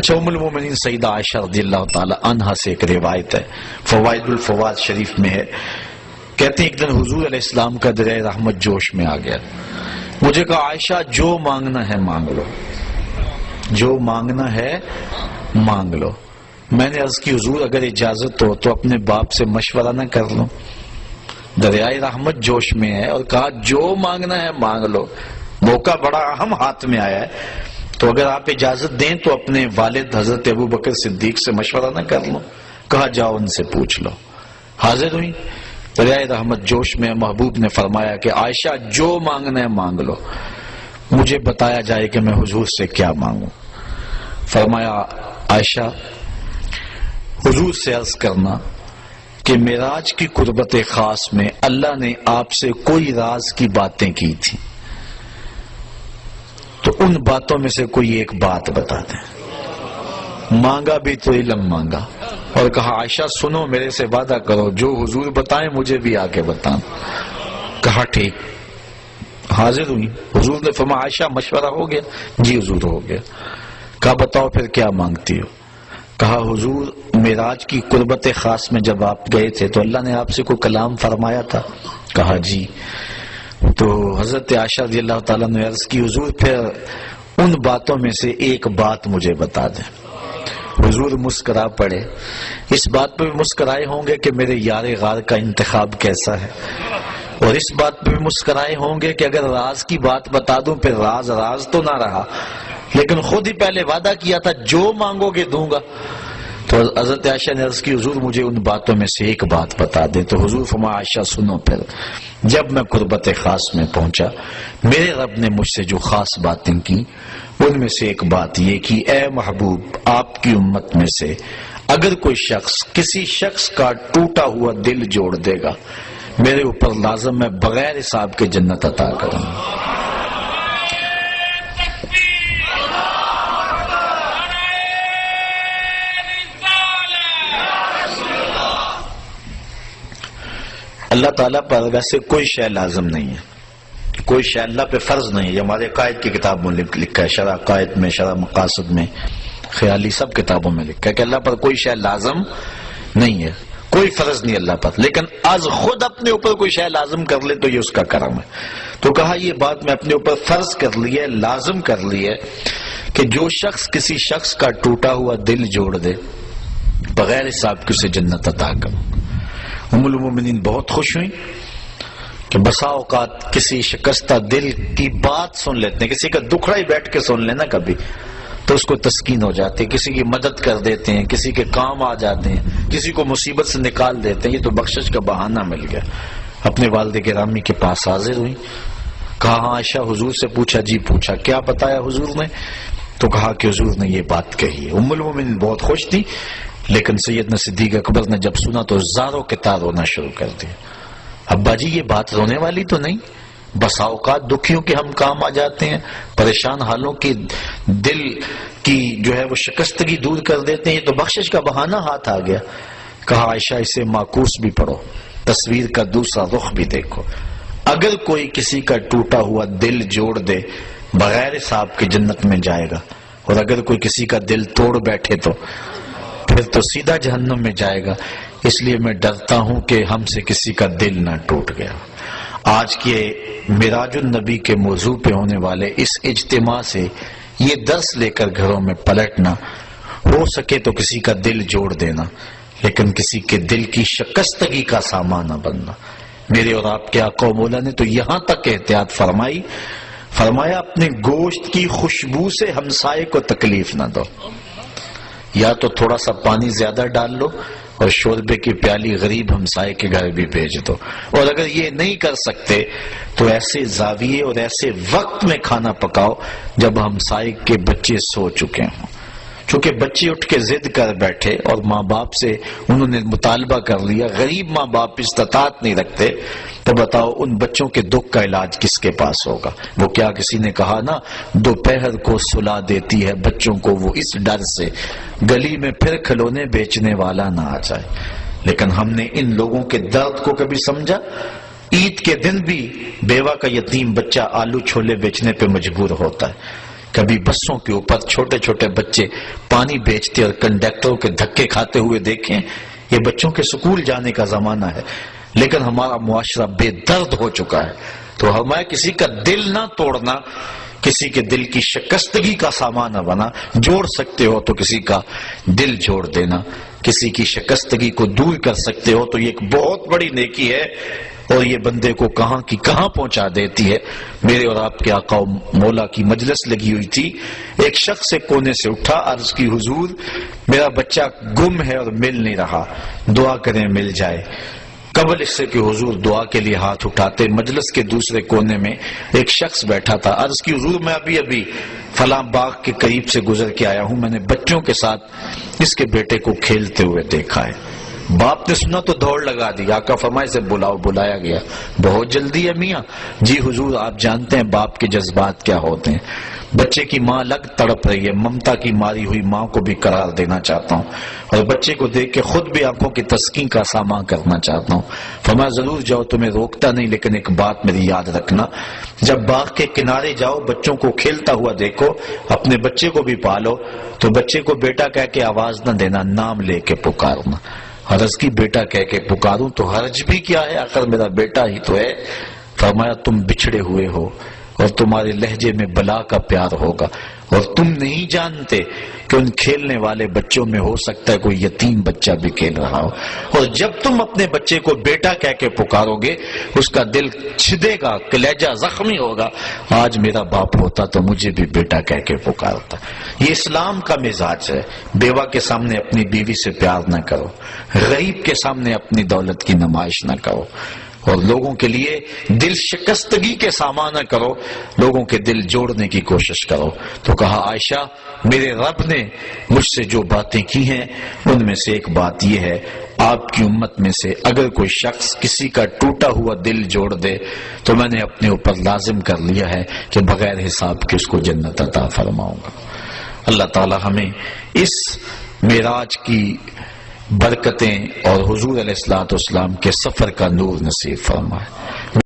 اچھا، ام المومنین سیدہ عائشہ رضی اللہ تعالی عنہا سے ایک روایت ہے، فوائد الفوائد شریف میں ہے، کہتے ہیں ایک دن حضور علیہ السلام کا دریائے رحمت جوش میں آ گیا، مجھے کہا عائشہ جو مانگنا ہے مانگ لو، جو مانگنا ہے مانگ لو۔ میں نے عرض کی حضور اگر اجازت ہو تو اپنے باپ سے مشورہ نہ کر لوں؟ دریائے رحمت جوش میں ہے اور کہا جو مانگنا ہے مانگ لو، موقع بڑا اہم ہاتھ میں آیا ہے، تو اگر آپ اجازت دیں تو اپنے والد حضرت ابو بکر صدیق سے مشورہ نہ کر لوں؟ کہا جاؤ ان سے پوچھ لو۔ حاضر ہوئی دریائے رحمت جوش میں، محبوب نے فرمایا کہ عائشہ جو مانگنا ہے مانگ لو، مجھے بتایا جائے کہ میں حضور سے کیا مانگوں۔ فرمایا عائشہ حضور سے عرض کرنا کہ معراج کی قربت خاص میں اللہ نے آپ سے کوئی راز کی باتیں کی تھی، تو ان باتوں میں سے کوئی ایک بات بتا دیں۔ مانگا بھی تو علم مانگا اور کہا عائشہ سنو، میرے سے وعدہ کرو جو حضور بتائیں مجھے بھی آ کے بتانا۔ کہا ٹھیک۔ حاضر ہوئی، حضور نے فرمایا عائشہ مشورہ ہو گیا؟ جی حضور ہو گیا۔ کہا بتاؤ پھر کیا مانگتی ہو؟ کہا حضور معراج کی قربت خاص میں جب آپ گئے تھے تو اللہ نے آپ سے کوئی کلام فرمایا تھا؟ کہا جی۔ تو حضرت عائشہ رضی اللہ تعالیٰ نے عرض کی حضور پھر ان باتوں میں سے ایک بات مجھے بتا دیں۔ حضور مسکرا پڑے، اس بات پہ بھی مسکرائے ہوں گے کہ میرے یار غار کا انتخاب کیسا ہے، اور اس بات پہ بھی مسکرائے ہوں گے کہ اگر راز کی بات بتا دوں پھر راز راز تو نہ رہا، لیکن خود ہی پہلے وعدہ کیا تھا جو مانگو گے دوں گا۔ تو حضرت عائشہ نے عرض کی حضور مجھے ان باتوں میں سے ایک بات بتا دیں۔ تو حضور فرمایا عائشہ سنو پھر، جب میں قربت خاص میں پہنچا میرے رب نے مجھ سے جو خاص باتیں کی ان میں سے ایک بات یہ کی، اے محبوب آپ کی امت میں سے اگر کوئی شخص کسی شخص کا ٹوٹا ہوا دل جوڑ دے گا میرے اوپر لازم میں بغیر حساب کے جنت عطا کروں گا۔ اللہ تعالیٰ پر ویسے کوئی شے لازم نہیں ہے، کوئی شے اللہ پہ فرض نہیں ہے، یہ ہمارے قائد کی کتاب میں لکھا ہے، شرح قائد میں، شرح مقاصد میں، خیالی سب کتابوں میں لکھا ہے کہ اللہ پر کوئی شے لازم نہیں ہے، کوئی فرض نہیں اللہ پر، لیکن از خود اپنے اوپر کوئی شے لازم کر لے تو یہ اس کا کرم ہے۔ تو کہا یہ بات میں اپنے اوپر فرض کر لی ہے، لازم کر لی ہے کہ جو شخص کسی شخص کا ٹوٹا ہوا دل جوڑ دے بغیر حساب کے اسے جنت عطا کروں۔ ام المومنین بہت خوش ہوئی کہ بسا اوقات کسی شکستہ دل کی بات سن لیتے ہیں، کسی کا دکھڑا ہی بیٹھ کے سن لینا کبھی تو اس کو تسکین ہو جاتی ہے، کسی کی مدد کر دیتے ہیں، کسی کے کام آ جاتے ہیں، کسی کو مصیبت سے نکال دیتے ہیں، یہ تو بخشش کا بہانہ مل گیا۔ اپنے والد گرامی کے پاس حاضر ہوئی، کہا ہاں عائشہ حضور سے پوچھا؟ جی پوچھا۔ کیا بتایا حضور نے؟ تو کہا کہ حضور نے یہ بات کہی ہے۔ ام المومنین بہت خوش تھی، لیکن سیدنا صدیق اکبر نے جب سنا تو زاروں کے تار رونا شروع کر دیا۔ ابا جی یہ بات رونے والی تو نہیں، بسا اوقات دکھیوں کے ہم کام آ جاتے ہیں، پریشان حالوں کی دل کی جو ہے وہ شکستگی دور کر دیتے ہیں، یہ تو بخشش کا بہانہ ہاتھ آ گیا۔ کہا عائشہ اسے معکوس بھی پڑھو، تصویر کا دوسرا رخ بھی دیکھو، اگر کوئی کسی کا ٹوٹا ہوا دل جوڑ دے بغیر حساب کے جنت میں جائے گا، اور اگر کوئی کسی کا دل توڑ بیٹھے تو پھر تو سیدھا جہنم میں جائے گا۔ اس لیے میں ڈرتا ہوں کہ ہم سے کسی کا دل نہ ٹوٹ گیا۔ آج کے معراج النبی کے موضوع پہ ہونے والے اس اجتماع سے یہ درس لے کر گھروں میں پلٹنا، ہو سکے تو کسی کا دل جوڑ دینا، لیکن کسی کے دل کی شکستگی کا سامان نہ بننا۔ میرے اور آپ کے آقا و مولا نے تو یہاں تک احتیاط فرمائی، فرمایا اپنے گوشت کی خوشبو سے ہمسائے کو تکلیف نہ دو، یا تو تھوڑا سا پانی زیادہ ڈال لو اور شوربے کی پیالی غریب ہمسائے کے گھر بھی بھیج دو، اور اگر یہ نہیں کر سکتے تو ایسے زاویے اور ایسے وقت میں کھانا پکاؤ جب ہمسائے کے بچے سو چکے ہوں۔ چونکہ بچے اٹھ کے ضد کر بیٹھے اور ماں باپ سے انہوں نے مطالبہ کر لیا، غریب ماں باپ استطاعت نہیں رکھتے، تو بتاؤ ان بچوں کے دکھ کا علاج کس کے پاس ہوگا؟ وہ کیا کسی نے کہا نا، دوپہر کو سلا دیتی ہے بچوں کو وہ اس ڈر سے گلی میں پھر کھلونے بیچنے والا نہ آ جائے۔ لیکن ہم نے ان لوگوں کے درد کو کبھی سمجھا؟ عید کے دن بھی بیوہ کا یتیم بچہ آلو چھولے بیچنے پہ مجبور ہوتا ہے کبھی بسوں کے اوپر چھوٹے چھوٹے بچے پانی بیچتے اور کنڈکٹروں کے دھکے کھاتے ہوئے دیکھیں. یہ بچوں کے سکول جانے کا زمانہ ہے، لیکن ہمارا معاشرہ بے درد ہو چکا ہے. تو ہمیں کسی کا دل نہ توڑنا، کسی کے دل کی شکستگی کا سامان نہ بنا. جوڑ سکتے ہو تو کسی کا دل جوڑ دینا، کسی کی شکستگی کو دور کر سکتے ہو تو یہ ایک بہت بڑی نیکی ہے، اور یہ بندے کو کہاں کی کہاں پہنچا دیتی ہے. میرے اور آپ کے آقا و مولا کی مجلس لگی ہوئی تھی. ایک شخص سے کونے سے اٹھا، عرض کی حضور میرا بچہ گم ہے اور مل نہیں رہا، دعا کریں مل جائے. قبل اس سے کہ حضور دعا کے لیے ہاتھ اٹھاتے، مجلس کے دوسرے کونے میں ایک شخص بیٹھا تھا. عرض کی حضور میں ابھی فلاں باغ کے قریب سے گزر کے آیا ہوں، میں نے بچوں کے ساتھ اس کے بیٹے کو کھیلتے ہوئے دیکھا ہے. باپ نے سنا تو دوڑ لگا دی. آقا فرمائے سے بلاؤ. بلایا گیا. بہت جلدی ہے میاں. جی حضور آپ جانتے ہیں باپ کے جذبات کیا ہوتے ہیں. بچے کی ماں الگ تڑپ رہی ہے، ممتا کی ماری ہوئی ماں کو بھی قرار دینا چاہتا ہوں، اور بچے کو دیکھ کے خود بھی آنکھوں کی تسکین کا سامان کرنا چاہتا ہوں. فرمایا ضرور جاؤ، تمہیں روکتا نہیں، لیکن ایک بات میری یاد رکھنا، جب باغ کے کنارے جاؤ بچوں کو کھیلتا ہوا دیکھو، اپنے بچے کو بھی پالو تو بچے کو بیٹا کہہ کے آواز نہ دینا، نام لے کے پکارنا. حرض کی بیٹا کہہ کے پکاروں تو حرج بھی کیا ہے، آخر میرا بیٹا ہی تو ہے. فرمایا تم بچھڑے ہوئے ہو اور تمہارے لہجے میں بلا کا پیار ہوگا، اور تم نہیں جانتے کہ ان کھیلنے والے بچوں میں ہو سکتا ہے کوئی یتیم بچہ بھی کھیل رہا ہو. اور جب تم اپنے بچے کو بیٹا کہہ کے پکارو گے اس کا دل چھدے گا، کلیجہ زخمی ہوگا. آج میرا باپ ہوتا تو مجھے بھی بیٹا کہہ کے پکارتا. یہ اسلام کا مزاج ہے. بیوہ کے سامنے اپنی بیوی سے پیار نہ کرو، غریب کے سامنے اپنی دولت کی نمائش نہ کرو، اور لوگوں کے لیے دل شکستگی کے سامان نہ کرو، لوگوں کے دل جوڑنے کی کوشش کرو. تو کہا عائشہ میرے رب نے مجھ سے جو باتیں کی ہیں ان میں سے ایک بات یہ ہے، آپ کی امت میں سے اگر کوئی شخص کسی کا ٹوٹا ہوا دل جوڑ دے تو میں نے اپنے اوپر لازم کر لیا ہے کہ بغیر حساب کے اس کو جنت عطا فرماؤں گا. اللہ تعالی ہمیں اس معراج کی برکتیں اور حضور علیہ الصلوۃ والسلام کے سفر کا نور نصیب فرمائے.